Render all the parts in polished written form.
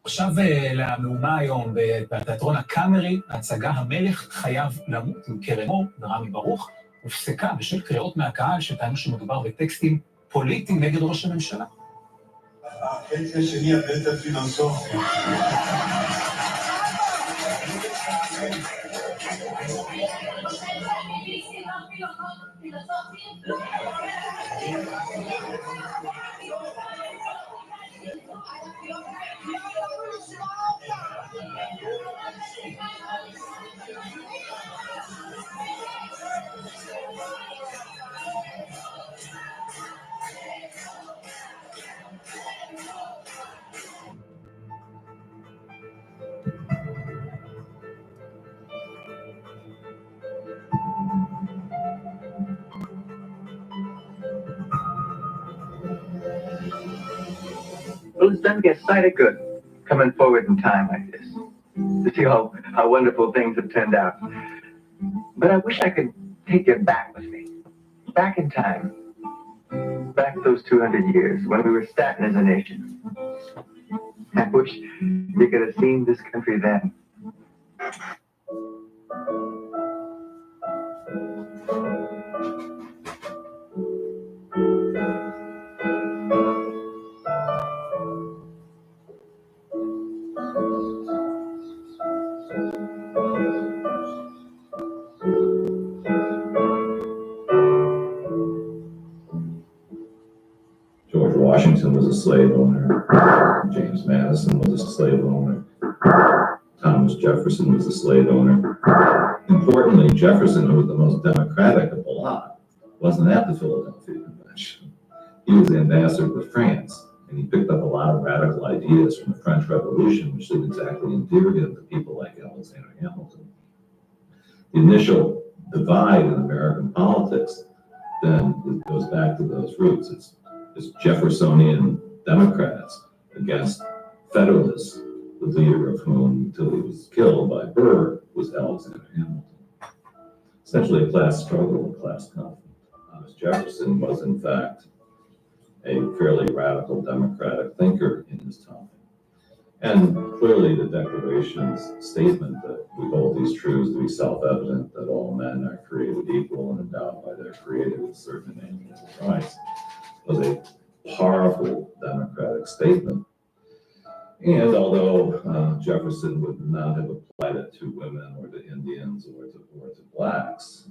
עכשיו למהומה היום בתיאטרון הקאמרי, ההצגה המלך חייב למות עם קרן אור ורמי ברוך, הופסקה בשל קריאות מהקהל שטענו שמדובר בטקסטים פוליטיים נגד ראש הממשלה. החצי השני הבלתי פילוסופי. Well, it doesn't get sighted good coming forward in time like this to see how wonderful things have turned out. But I wish I could take you back with me, back in time, back those 200 years when we were starting as a nation. I wish you could have seen this country then. Washington was a slave owner. James Madison was a slave owner. Thomas Jefferson was a slave owner. Importantly, Jefferson, who was the most democratic of the lot, wasn't at the Philadelphia Convention. He was the ambassador to France, and he picked up a lot of radical ideas from the French Revolution, which didn't exactly endear him to people like Alexander Hamilton. The initial divide in American politics then goes back to those roots. It's Jeffersonian Democrats against Federalists, the leader of whom, until he was killed by Burr, was Alexander Hamilton. Essentially a class struggle, a class conflict. Thomas Jefferson was, in fact, a fairly radical democratic thinker in his time. And clearly the Declaration's statement that we hold these truths to be self-evident, that all men are created equal and endowed by their Creator with certain inalienable rights, was a powerful democratic statement. And although Jefferson would not have applied it to women or to Indians or to blacks,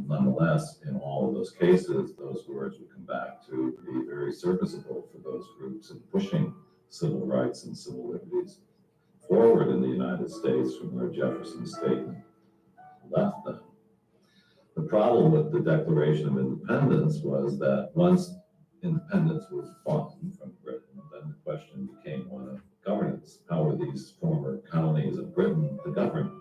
nonetheless, in all of those cases, those words would come back to be very serviceable for those groups in pushing civil rights and civil liberties forward in the United States from where Jefferson's statement left them. The problem with the Declaration of Independence was that once independence was won from Britain, then the question became one of governance. How were these former colonies of Britain to govern?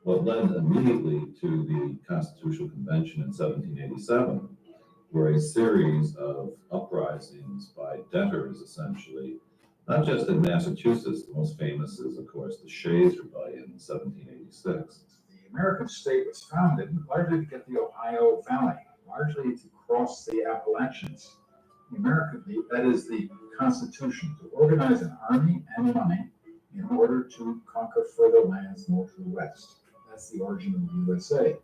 What led immediately to the Constitutional Convention in 1787 were a series of uprisings by debtors, essentially, not just in Massachusetts. The most famous is, of course, the Shays Rebellion in 1786. The American state was founded largely to get the Ohio Valley, largely to cross the Appalachians. That is the Constitution, to organize an army and money in order to conquer further lands north or west. That's the origin of the USA.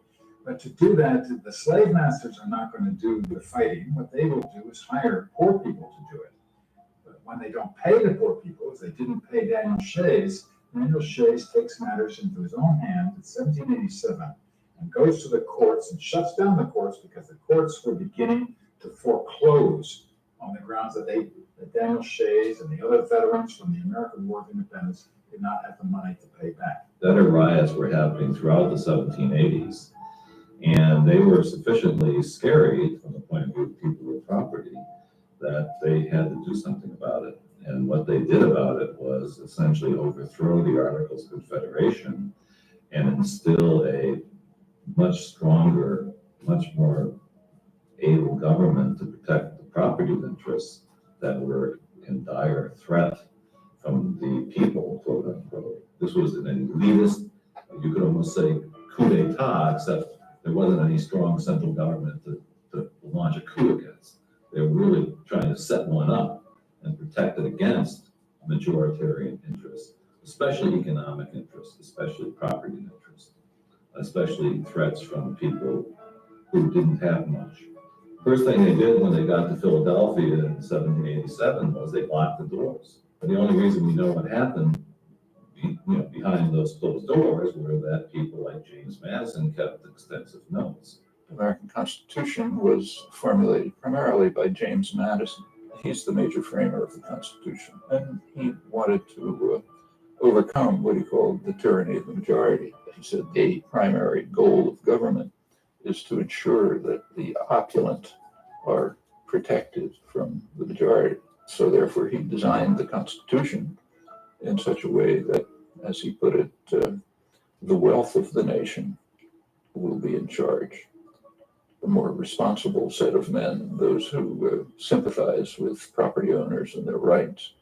But to do that, the slave masters are not going to do the fighting. What they will do is hire poor people to do it. But when they don't pay the poor people, as they didn't pay Daniel Shays takes matters into his own hands in 1787 and goes to the courts and shuts down the courts because the courts were beginning to foreclose on the grounds that Daniel Shays and the other veterans from the American War of Independence did not have the money to pay back. Debtor riots were happening throughout the 1780s, and they were sufficiently scary from the point of view of people with property that they had to do something about it. And what they did about it was essentially overthrow the Articles of Confederation and instill a much stronger, much more able government to protect the property interests that were in dire threat from the people, quote unquote. This was an elitist, you could almost say coup d'etat, except there wasn't any strong central government to launch a coup against. They were really trying to set one up and protect it against majoritarian interests, especially economic interests, especially property interests, especially threats from people who didn't have much. First thing they did when they got to Philadelphia in 1787 was they blocked the doors. And the only reason we know what happened behind those closed doors were that people like James Madison kept extensive notes. The American Constitution was formulated primarily by James Madison. He's the major framer of the Constitution, and he wanted to overcome what he called the tyranny of the majority. He said the primary goal of government is to ensure that the opulent are protected from the majority. So therefore, he designed the Constitution in such a way that, as he put it, the wealth of the nation will be in charge. The more responsible set of men, those who sympathize with property owners and their rights.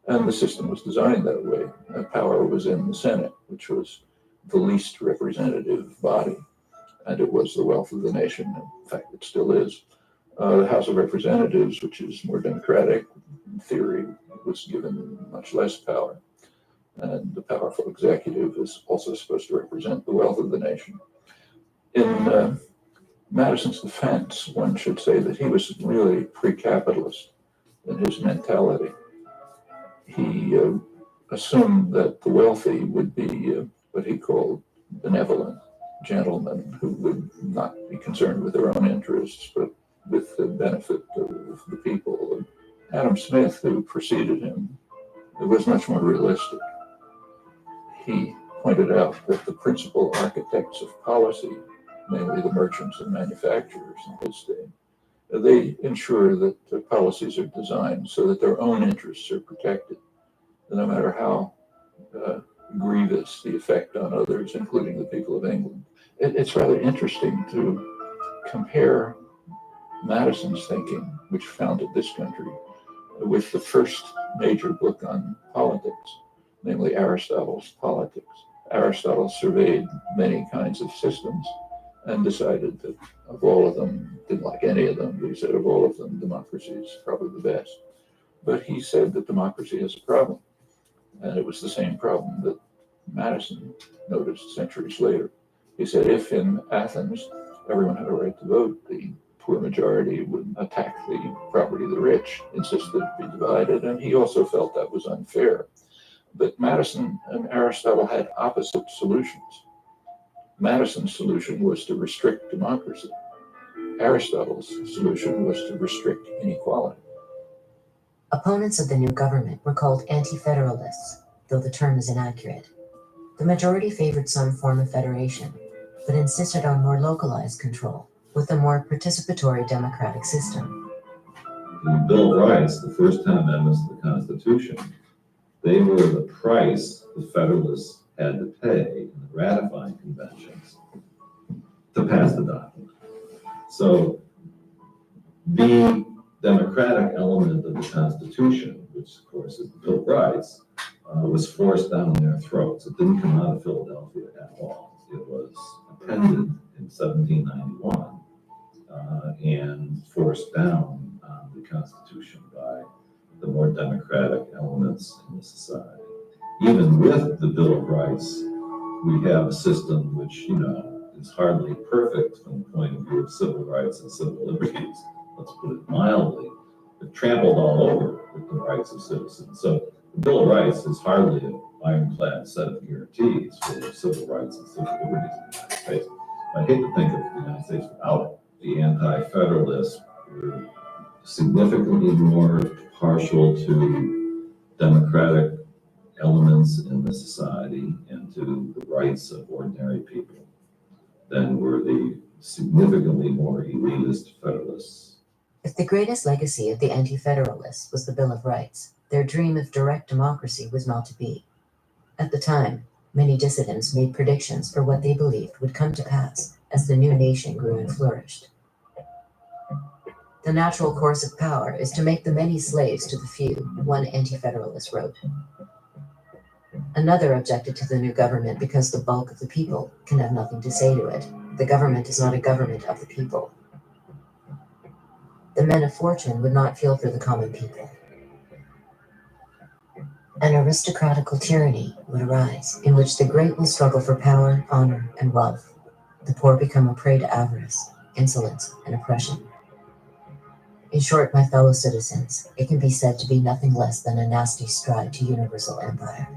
And the system was designed that way. Power was in the Senate, which was the least representative body, and it was the wealth of the nation. In fact, it still is. The House of Representatives, which is more democratic in theory, was given much less power. And the powerful executive is also supposed to represent the wealth of the nation. In Madison's defense, one should say that he was really pre-capitalist in his mentality. He assumed that the wealthy would be what he called benevolent gentlemen who would not be concerned with their own interests, but with the benefit of the people. Adam Smith, who preceded him, was much more realistic. He pointed out that the principal architects of policy, namely the merchants and manufacturers in his day, they ensure that the policies are designed so that their own interests are protected, no matter how grievous the effect on others, including the people of England. It's rather interesting to compare Madison's thinking, which founded this country, with the first major book on politics, namely Aristotle's Politics. Aristotle surveyed many kinds of systems and decided that of all of them, didn't like any of them, but he said of all of them, democracy is probably the best. But he said that democracy has a problem, and it was the same problem that Madison noticed centuries later. He said if in Athens everyone had a right to vote, the poor majority would attack the property of the rich, insist that it be divided, and he also felt that was unfair. But Madison and Aristotle had opposite solutions. Madison's solution was to restrict democracy. Aristotle's solution was to restrict inequality. Opponents of the new government were called anti-federalists, though the term is inaccurate. The majority favored some form of federation, but insisted on more localized control, with a more participatory democratic system. The Bill of Rights, the first 10 amendments to the Constitution, they were the price the Federalists had to pay in the ratifying conventions to pass the document. So the democratic element of the Constitution, which of course is the Bill of Rights, was forced down their throats. It didn't come out of Philadelphia at all. It was appended in 1791 and forced down on the Constitution by the more democratic elements in the society. Even with the Bill of Rights, we have a system which, is hardly perfect from the point of view of civil rights and civil liberties. Let's put it mildly. It trampled all over with the rights of citizens. So the Bill of Rights is hardly an ironclad set of guarantees for civil rights and civil liberties in the United States. I hate to think of the United States without it. The anti-federalists were significantly more partial to democratic elements in the society and to the rights of ordinary people than were the significantly more elitist federalists. If the greatest legacy of the anti-federalists was the Bill of Rights, their dream of direct democracy was not to be. At the time, many dissidents made predictions for what they believed would come to pass as the new nation grew and flourished. The natural course of power is to make the many slaves to the few, one anti-federalist wrote. Another objected to the new government because the bulk of the people can have nothing to say to it. The government is not a government of the people. The men of fortune would not feel for the common people. An aristocratical tyranny would arise, in which the great will struggle for power, honor, and wealth. The poor become a prey to avarice, insolence, and oppression. In short, my fellow citizens, it can be said to be nothing less than a nasty stride to universal empire.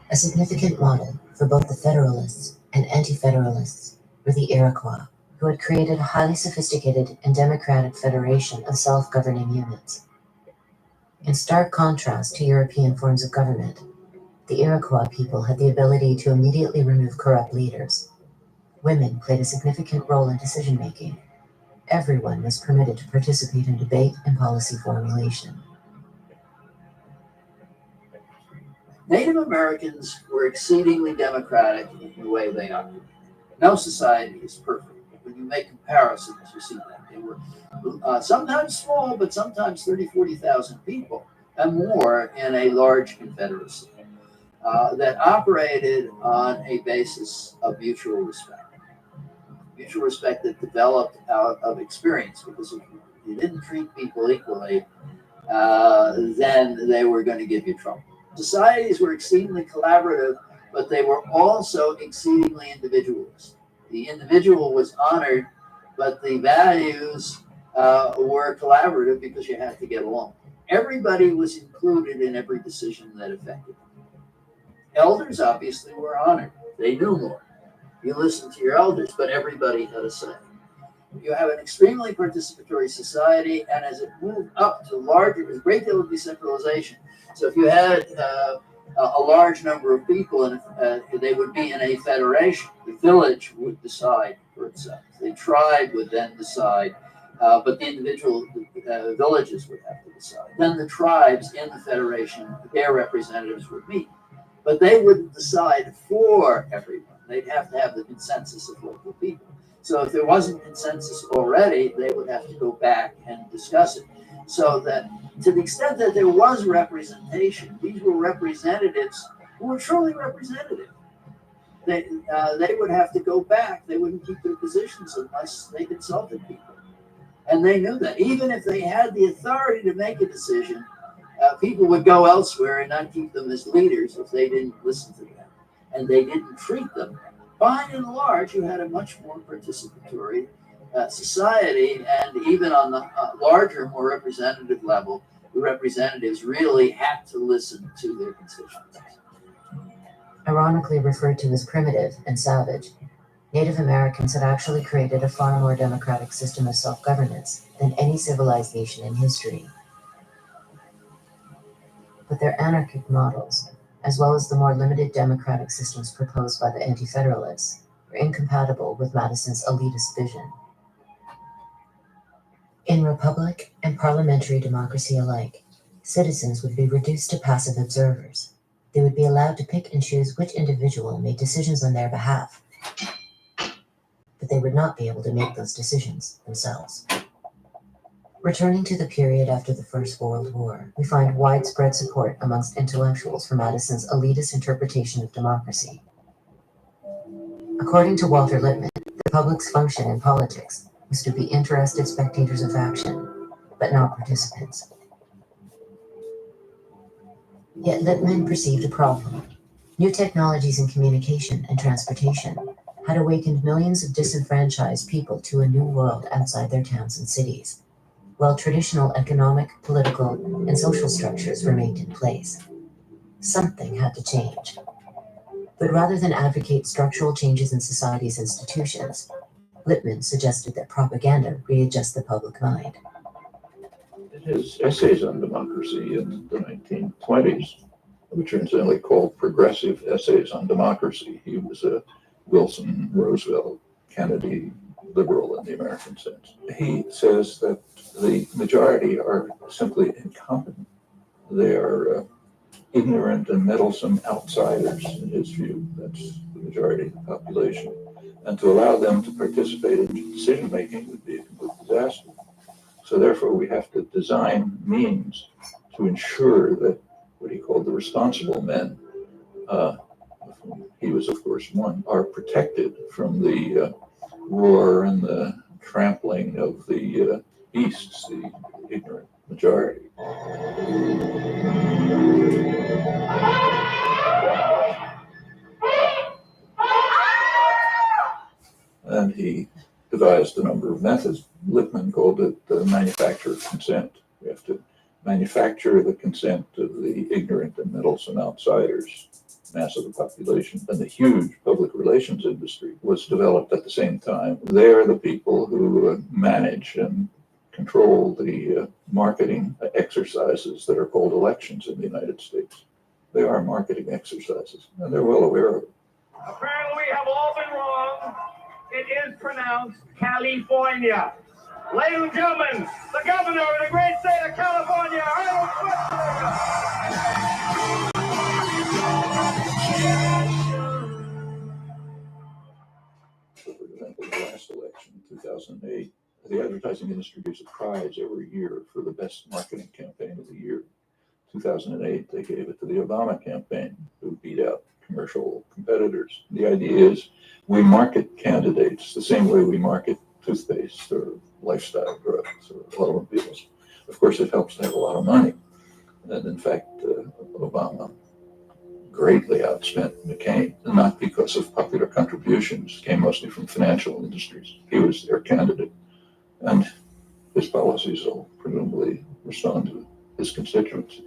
A significant model for both the Federalists and Anti-Federalists were the Iroquois, who had created a highly sophisticated and democratic federation of self-governing units. In stark contrast to European forms of government, the Iroquois people had the ability to immediately remove corrupt leaders. Women played a significant role in decision-making. Everyone was permitted to participate in debate and policy formulation. Native Americans were exceedingly democratic in the way they operated. No society is perfect. When you make comparisons, you see that. They were sometimes small, but sometimes 30, 40,000 people and more in a large confederacy that operated on a basis of mutual respect. Mutual respect that developed out of experience, because if you didn't treat people equally, then they were going to give you trouble. Societies were exceedingly collaborative, but they were also exceedingly individualist. The individual was honored, but the values were collaborative because you had to get along. Everybody was included in every decision that affected them. Elders obviously were honored. They knew more. You listened to your elders, but everybody had a say. You have an extremely participatory society, and as it moved up to larger, there's a great deal of decentralization. So if you had a large number of people, and they would be in a federation, the village would decide for itself. The tribe would then decide, but the individual villages would have to decide. Then the tribes in the federation, their representatives would meet, but they wouldn't decide for everyone. They'd have to have the consensus of local people. So if there wasn't consensus already, they would have to go back and discuss it. So that to the extent that there was representation, these were representatives who were truly representative. They would have to go back. They wouldn't keep their positions unless they consulted people. And they knew that. Even if they had the authority to make a decision, people would go elsewhere and not keep them as leaders if they didn't listen to them. And they didn't treat them. By and large, you had a much more participatory society, and even on the larger, more representative level, the representatives really had to listen to their constituents. Ironically referred to as primitive and savage, Native Americans had actually created a far more democratic system of self-governance than any civilized nation in history. But their anarchic models, as well as the more limited democratic systems proposed by the Anti-Federalists, were incompatible with Madison's elitist vision. In republic and parliamentary democracy alike, citizens would be reduced to passive observers. They would be allowed to pick and choose which individual made decisions on their behalf, but they would not be able to make those decisions themselves. Returning to the period after the First World War, we find widespread support amongst intellectuals for Madison's elitist interpretation of democracy. According to Walter Lippmann, the public's function in politics was to be interested spectators of action, but not participants. Yet Lippmann perceived a problem. New technologies in communication and transportation had awakened millions of disenfranchised people to a new world outside their towns and cities, while traditional economic, political, and social structures remained in place. Something had to change. But rather than advocate structural changes in society's institutions, Lippmann suggested that propaganda readjust the public mind. In his essays on democracy in the 1920s, which are incidentally called progressive essays on democracy, he was a Wilson, Roosevelt, Kennedy liberal in the American sense. He says that the majority are simply incompetent. They are ignorant and meddlesome outsiders, in his view. That's the majority of the population. And to allow them to participate in decision-making would be a complete disaster. So therefore, we have to design means to ensure that what he called the responsible men, he was, of course, one, are protected from the war and the trampling of the beasts, the ignorant majority. And he devised a number of methods. Lippmann called it the manufacture of consent. We have to manufacture the consent of the ignorant and meddlesome outsiders, mass of the population. And the huge public relations industry was developed at the same time. They are the people who manage and control the marketing exercises that are called elections in the United States. They are marketing exercises, and they're well aware of it. Apparently we have all been wrong. It is pronounced California. Ladies and gentlemen, the governor of the great state of California, Arnold Schwarzenegger. For example, the last election, 2008, the advertising industry gives a prize every year for the best marketing campaign of the year. 2008, they gave it to the Obama campaign, who beat out commercial competitors. The idea is we market candidates the same way we market toothpaste or lifestyle drugs or automobiles. Of course, it helps to have a lot of money. And in fact, Obama greatly outspent McCain, not because of popular contributions, came mostly from financial industries. He was their candidate. And his policies will presumably respond to his constituency.